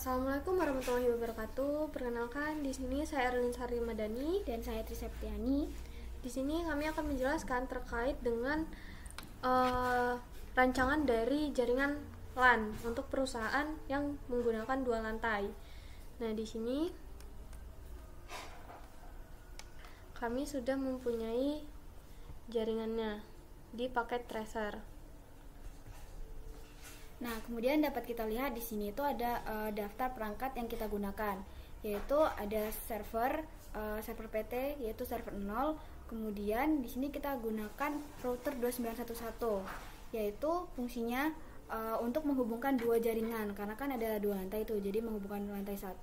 Assalamualaikum warahmatullahi wabarakatuh. Perkenalkan, di sini saya Erlin Sari Madani Dan saya Tri Septiani. Di sini kami akan menjelaskan terkait dengan rancangan dari jaringan LAN untuk perusahaan yang menggunakan dua lantai. Nah, di sini kami sudah mempunyai jaringannya di paket tracer. Nah, kemudian dapat kita lihat di sini itu ada daftar perangkat yang kita gunakan, yaitu ada server PT yaitu server 0. Kemudian di sini kita gunakan router 2911, yaitu fungsinya untuk menghubungkan dua jaringan, karena kan ada dua lantai itu, jadi menghubungkan lantai 1,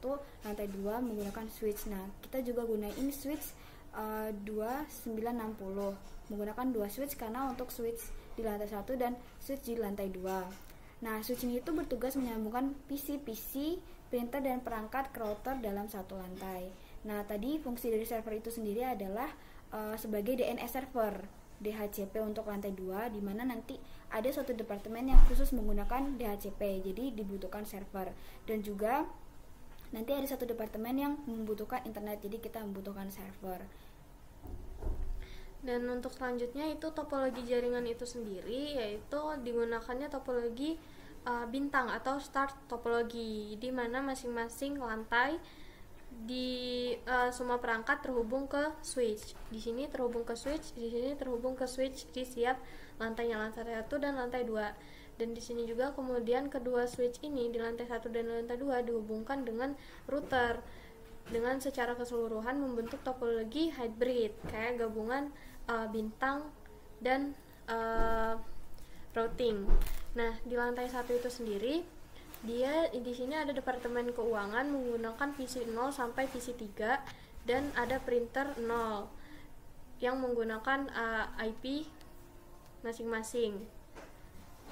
lantai 2 menggunakan switch. Nah, kita juga gunain switch 2960, menggunakan dua switch karena untuk switch di lantai 1 dan switch di lantai 2. Nah, switch ini itu bertugas menyambungkan PC, printer, dan perangkat ke router dalam satu lantai. Nah, tadi fungsi dari server itu sendiri adalah sebagai DNS server, DHCP untuk lantai 2, di mana nanti ada suatu departemen yang khusus menggunakan DHCP, jadi dibutuhkan server. Dan juga nanti ada satu departemen yang membutuhkan internet, jadi kita membutuhkan server. Dan untuk selanjutnya itu topologi jaringan itu sendiri, yaitu digunakannya topologi bintang atau start topologi, di mana masing-masing lantai di semua perangkat terhubung ke switch. Di sini terhubung ke switch, di sini terhubung ke switch di setiap lantainya, lantai 1 dan lantai 2. Dan di sini juga kemudian kedua switch ini di lantai 1 dan lantai 2 dihubungkan dengan router, dengan secara keseluruhan membentuk topologi hybrid, kayak gabungan bintang dan routing. Nah, di lantai 1 itu sendiri, dia di sini ada departemen keuangan menggunakan PC 0 sampai PC 3, dan ada printer 0 yang menggunakan IP masing-masing.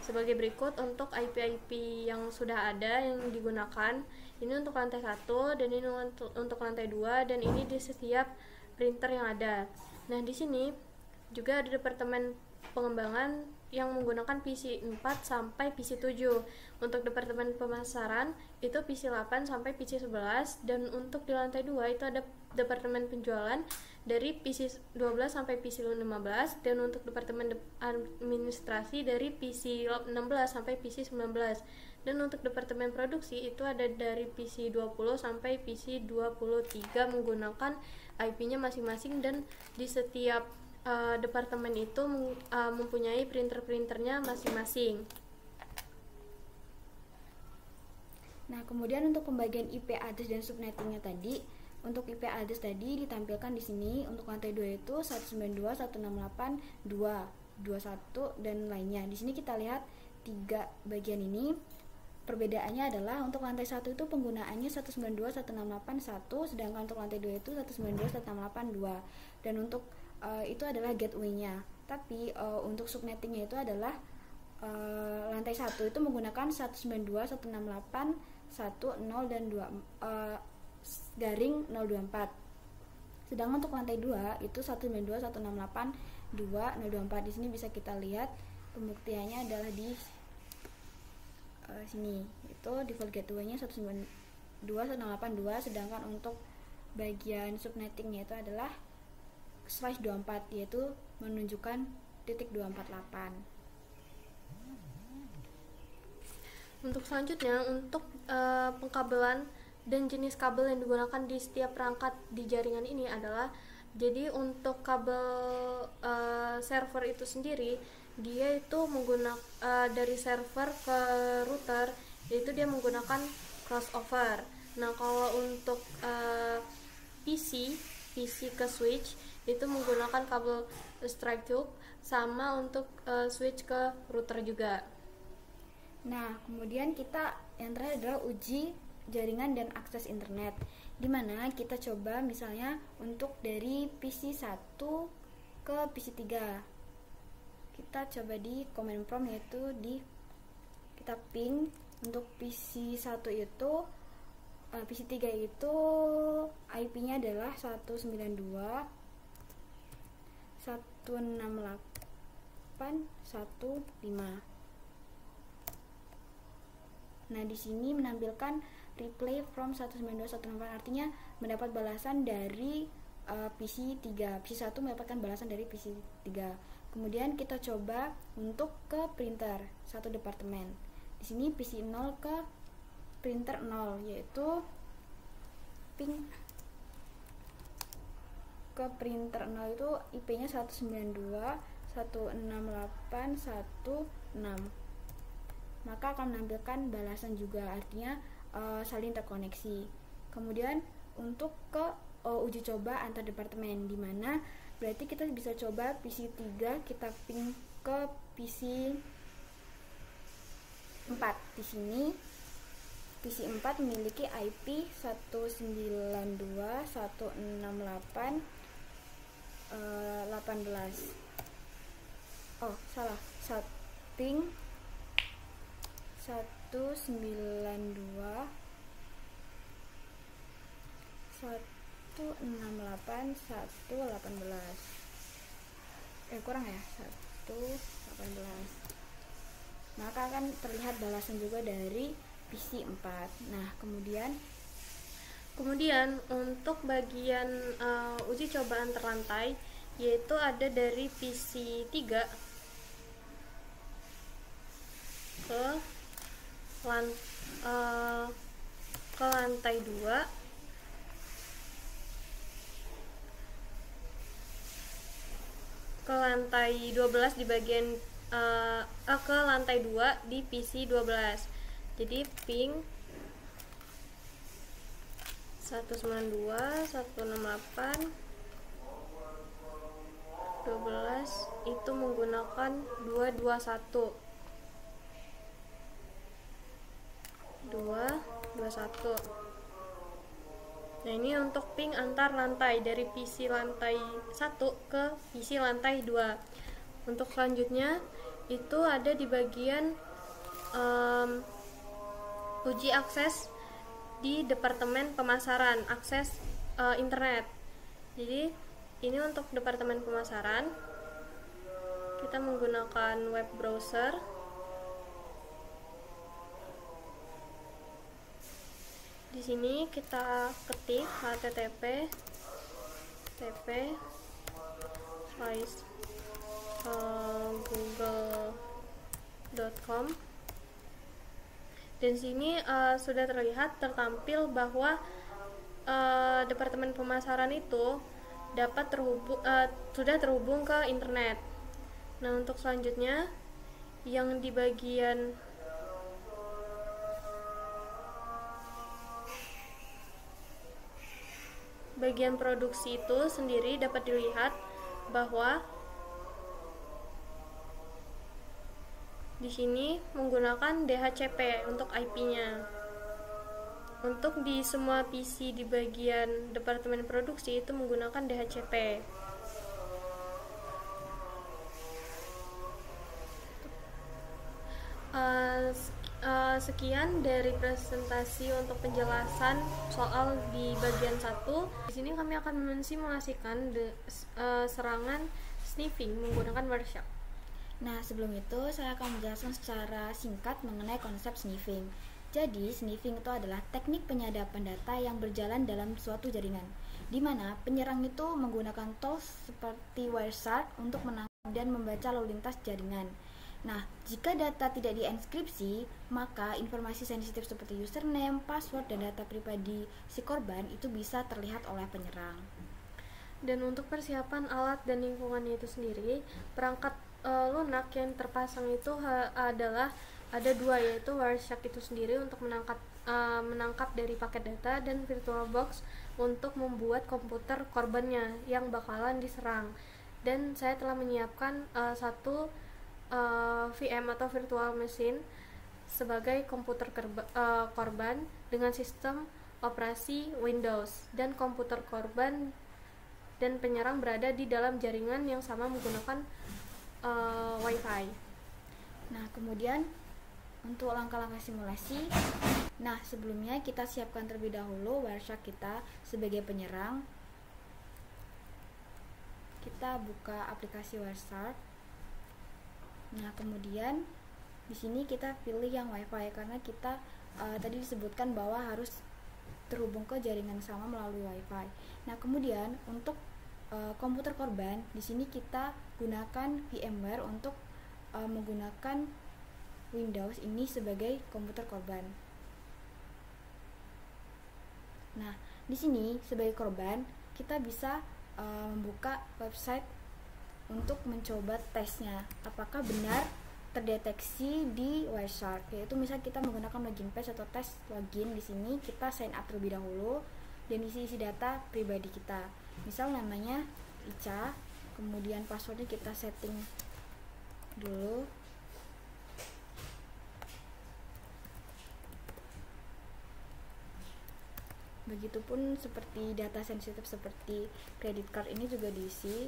Sebagai berikut untuk IP-IP yang sudah ada yang digunakan. Ini untuk lantai 1 dan ini untuk lantai 2, dan ini di setiap printer yang ada. Nah, di sini juga ada departemen pengembangan yang menggunakan PC 4 sampai PC 7. Untuk departemen pemasaran itu PC 8 sampai PC 11, dan untuk di lantai 2 itu ada departemen penjualan dari PC 12 sampai PC 15, dan untuk departemen administrasi dari PC 16 sampai PC 19. Dan untuk departemen produksi itu ada dari PC 20 sampai PC 23 menggunakan IP-nya masing-masing, dan di setiap departemen itu mempunyai printer-printernya masing-masing. Nah, kemudian untuk pembagian IP address dan subnettingnya tadi, untuk IP address tadi ditampilkan di sini. Untuk lantai 2 itu 192.168.2.21 dan lainnya. Di sini kita lihat tiga bagian ini. Perbedaannya adalah untuk lantai 1 itu penggunaannya 192.168.1, sedangkan untuk lantai 2 itu 192.168.2. Dan untuk itu adalah gateway-nya. Tapi untuk subnettingnya itu adalah lantai 1 itu menggunakan 192.168.1.0 dan 2 garing 024. Sedangkan untuk lantai 2 itu 192.168.2.024. Di sini bisa kita lihat pembuktiannya adalah di sini. Itu default gateway-nya 192.168.2, sedangkan untuk bagian subnettingnya itu adalah /24, yaitu menunjukkan titik 248. Untuk selanjutnya, untuk pengkabelan dan jenis kabel yang digunakan di setiap perangkat di jaringan ini adalah, jadi untuk kabel server itu sendiri, dia itu menggunakan dari server ke router, yaitu dia menggunakan crossover. Nah, kalau untuk PC ke switch itu menggunakan kabel strike tube, sama untuk switch ke router juga. Nah, kemudian kita yang terakhir adalah uji jaringan dan akses internet, dimana kita coba misalnya untuk dari PC 1 ke PC 3. Kita coba di command prompt, yaitu kita ping untuk PC 1 itu PC 3 itu IP-nya adalah 192.168.1.5. Nah, di sini menampilkan replay from 192.168, artinya mendapat balasan dari PC 3. PC 1 mendapatkan balasan dari PC 3. Kemudian kita coba untuk ke printer satu departemen. Di sini PC 0 ke printer 0, yaitu ping ke printer 0 itu IP-nya 192.168.1.6. Maka akan menampilkan balasan juga, artinya saling terkoneksi. Kemudian untuk ke uji coba antar departemen, di mana berarti kita bisa coba PC 3 kita ping ke PC 4. Di sini PC 4 memiliki IP 192.168.18. Oh, salah. Ping 192.168.118. Kurang ya, 118. Maka akan terlihat balasan juga dari PC 4. Nah, kemudian untuk bagian uji coba antar lantai, yaitu ada dari PC 3 ke lantai 2 ke lantai 12 di bagian ke lantai 2 di PC 12. Jadi ping 192.168.12 itu menggunakan 221. Nah, ini untuk ping antar lantai dari PC lantai 1 ke PC lantai 2. Untuk selanjutnya itu ada di bagian uji akses di Departemen Pemasaran, akses internet. Jadi ini untuk Departemen Pemasaran, kita menggunakan web browser. Di sini kita ketik http google.com. Dan sini sudah tertampil bahwa Departemen Pemasaran itu dapat sudah terhubung ke internet. Nah, untuk selanjutnya yang di bagian produksi itu sendiri dapat dilihat bahwa di sini menggunakan DHCP untuk IP-nya. Untuk di semua PC di bagian Departemen Produksi itu menggunakan DHCP. Sekian dari presentasi untuk penjelasan soal di bagian 1. Di sini kami akan mensimulasikan serangan sniffing menggunakan Wireshark. Nah, sebelum itu saya akan menjelaskan secara singkat mengenai konsep sniffing. Jadi, sniffing itu adalah teknik penyadapan data yang berjalan dalam suatu jaringan, di mana penyerang itu menggunakan tools seperti Wireshark untuk menangkap dan membaca lalu lintas jaringan. Nah, jika data tidak dienkripsi, maka informasi sensitif seperti username, password, dan data pribadi si korban itu bisa terlihat oleh penyerang. Dan untuk persiapan alat dan lingkungannya itu sendiri, perangkat lunak yang terpasang itu adalah ada dua, yaitu Wireshark itu sendiri untuk menangkap dari paket data, dan VirtualBox untuk membuat komputer korbannya yang bakalan diserang. Dan saya telah menyiapkan satu VM atau virtual machine sebagai komputer korban dengan sistem operasi Windows, dan komputer korban dan penyerang berada di dalam jaringan yang sama menggunakan Wi-Fi. Nah, kemudian untuk langkah-langkah simulasi, nah sebelumnya kita siapkan terlebih dahulu Wireshark kita sebagai penyerang. Kita buka aplikasi Wireshark. Nah, kemudian di sini kita pilih yang Wi-Fi karena kita tadi disebutkan bahwa harus terhubung ke jaringan sama melalui WiFi. Nah, kemudian untuk komputer korban, di sini kita gunakan VMware untuk menggunakan Windows ini sebagai komputer korban. Nah, di sini sebagai korban kita bisa membuka website untuk mencoba tesnya apakah benar terdeteksi di Wireshark, yaitu misal kita menggunakan login page atau tes login. Di sini kita sign up terlebih dahulu dan isi data pribadi kita, misal namanya Ica, kemudian passwordnya kita setting dulu. Begitupun seperti data sensitif seperti credit card ini juga diisi.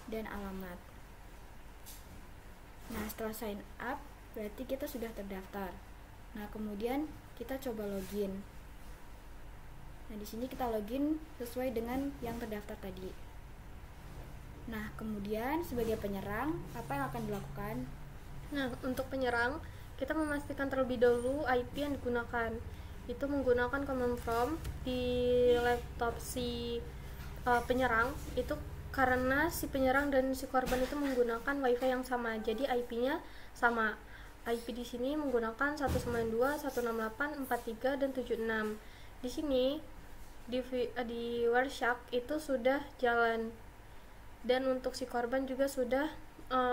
Dan alamat. Nah, setelah sign up berarti kita sudah terdaftar. Nah, kemudian kita coba login. Nah, di sini kita login sesuai dengan yang terdaftar tadi. Nah, kemudian sebagai penyerang apa yang akan dilakukan? Nah, untuk penyerang kita memastikan terlebih dahulu IP yang digunakan. Itu menggunakan command prompt di laptop si penyerang itu, karena si penyerang dan si korban itu menggunakan WiFi yang sama, jadi IP-nya sama. IP di sini menggunakan 192, 168, 43 dan 76. Di sini di Wireshark itu sudah jalan, dan untuk si korban juga sudah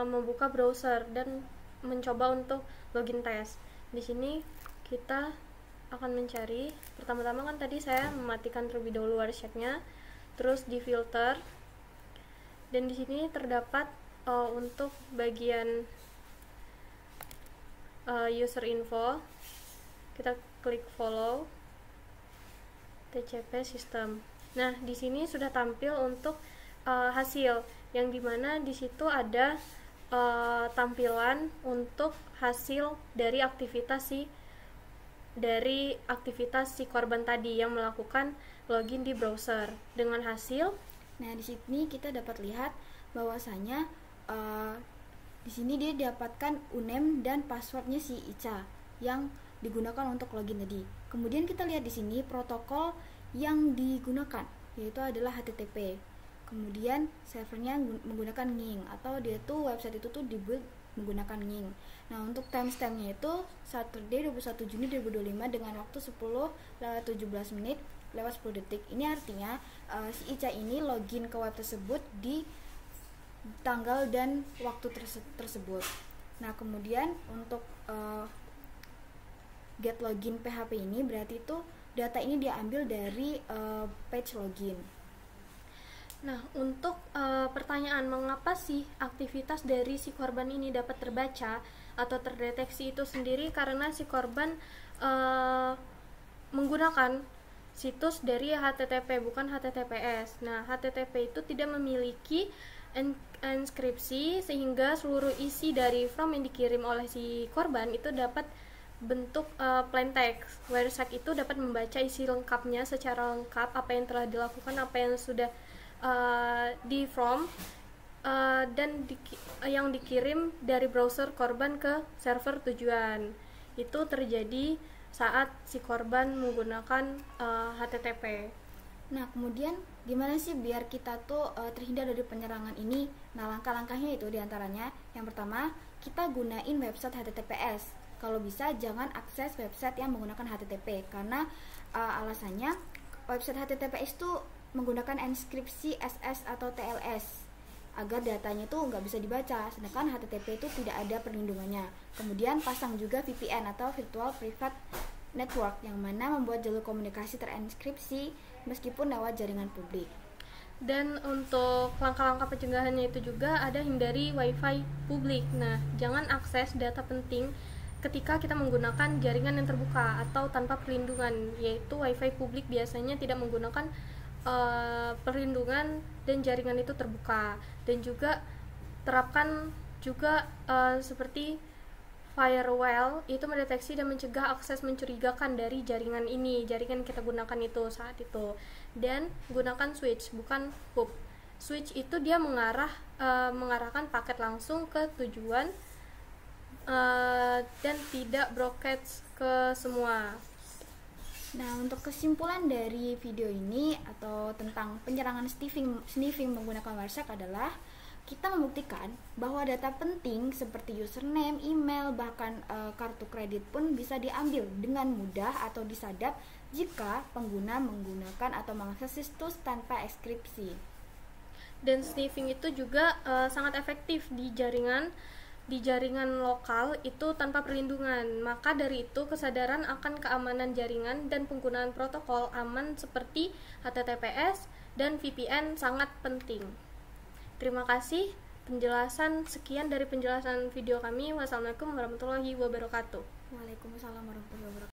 membuka browser dan mencoba untuk login tes. Di sini kita akan mencari, pertama-tama kan tadi saya mematikan terlebih dahulu Wireshark-nya, terus di filter. Dan di sini terdapat untuk bagian user info, kita klik follow TCP system. Nah, di sini sudah tampil untuk hasil, yang dimana di situ ada tampilan untuk hasil dari aktivitas si korban tadi yang melakukan login di browser dengan hasil. Nah, di sini kita dapat lihat bahwasanya di sini dia dapatkan uname dan passwordnya si Ica yang digunakan untuk login tadi. Kemudian kita lihat di sini protokol yang digunakan, yaitu adalah HTTP. Kemudian servernya menggunakan NGINX, atau dia tuh website itu tuh dibuat menggunakan NGINX. Nah, untuk timestampnya itu Saturday 21 Juni 2025 dengan waktu 10:17 Ini artinya si Ica ini login ke web tersebut di tanggal dan waktu tersebut. Nah, kemudian untuk get login PHP ini berarti itu data ini diambil dari page login. Nah, untuk pertanyaan mengapa sih aktivitas dari si korban ini dapat terbaca atau terdeteksi itu sendiri, karena si korban menggunakan situs dari HTTP bukan HTTPS. Nah, HTTP itu tidak memiliki enskripsi sehingga seluruh isi dari form yang dikirim oleh si korban itu dapat bentuk plain text. Wireshark itu dapat membaca isi lengkapnya secara lengkap, apa yang telah dilakukan, apa yang sudah di form dan yang dikirim dari browser korban ke server tujuan. Itu terjadi saat si korban menggunakan HTTP. Nah, kemudian gimana sih biar kita tuh terhindar dari penyerangan ini? Nah, langkah-langkahnya itu diantaranya, yang pertama, kita gunain website HTTPS. Kalau bisa jangan akses website yang menggunakan HTTP, karena alasannya website HTTPS itu menggunakan enskripsi SS atau TLS agar datanya itu nggak bisa dibaca, sedangkan HTTP itu tidak ada perlindungannya. Kemudian pasang juga VPN atau Virtual Private Network, yang mana membuat jalur komunikasi terenskripsi meskipun lewat jaringan publik. Dan untuk langkah-langkah pencegahannya itu juga ada hindari WiFi publik. Nah, jangan akses data penting ketika kita menggunakan jaringan yang terbuka atau tanpa perlindungan, yaitu WiFi publik biasanya tidak menggunakan perlindungan dan jaringan itu terbuka. Dan juga terapkan juga seperti Firewall itu mendeteksi dan mencegah akses mencurigakan dari jaringan ini, jaringan yang kita gunakan itu saat itu. Dan gunakan switch, bukan hub. Switch itu dia mengarahkan paket langsung ke tujuan dan tidak broadcast ke semua. Nah, untuk kesimpulan dari video ini atau tentang penyerangan sniffing menggunakan Wireshark adalah kita membuktikan bahwa data penting seperti username, email, bahkan kartu kredit pun bisa diambil dengan mudah atau disadap jika pengguna menggunakan atau mengakses situs tanpa enkripsi. Dan sniffing itu juga sangat efektif di jaringan lokal itu tanpa perlindungan. Maka dari itu kesadaran akan keamanan jaringan dan penggunaan protokol aman seperti HTTPS dan VPN sangat penting. Terima kasih. Sekian dari penjelasan video kami. Wassalamualaikum warahmatullahi wabarakatuh. Waalaikumsalam warahmatullahi wabarakatuh.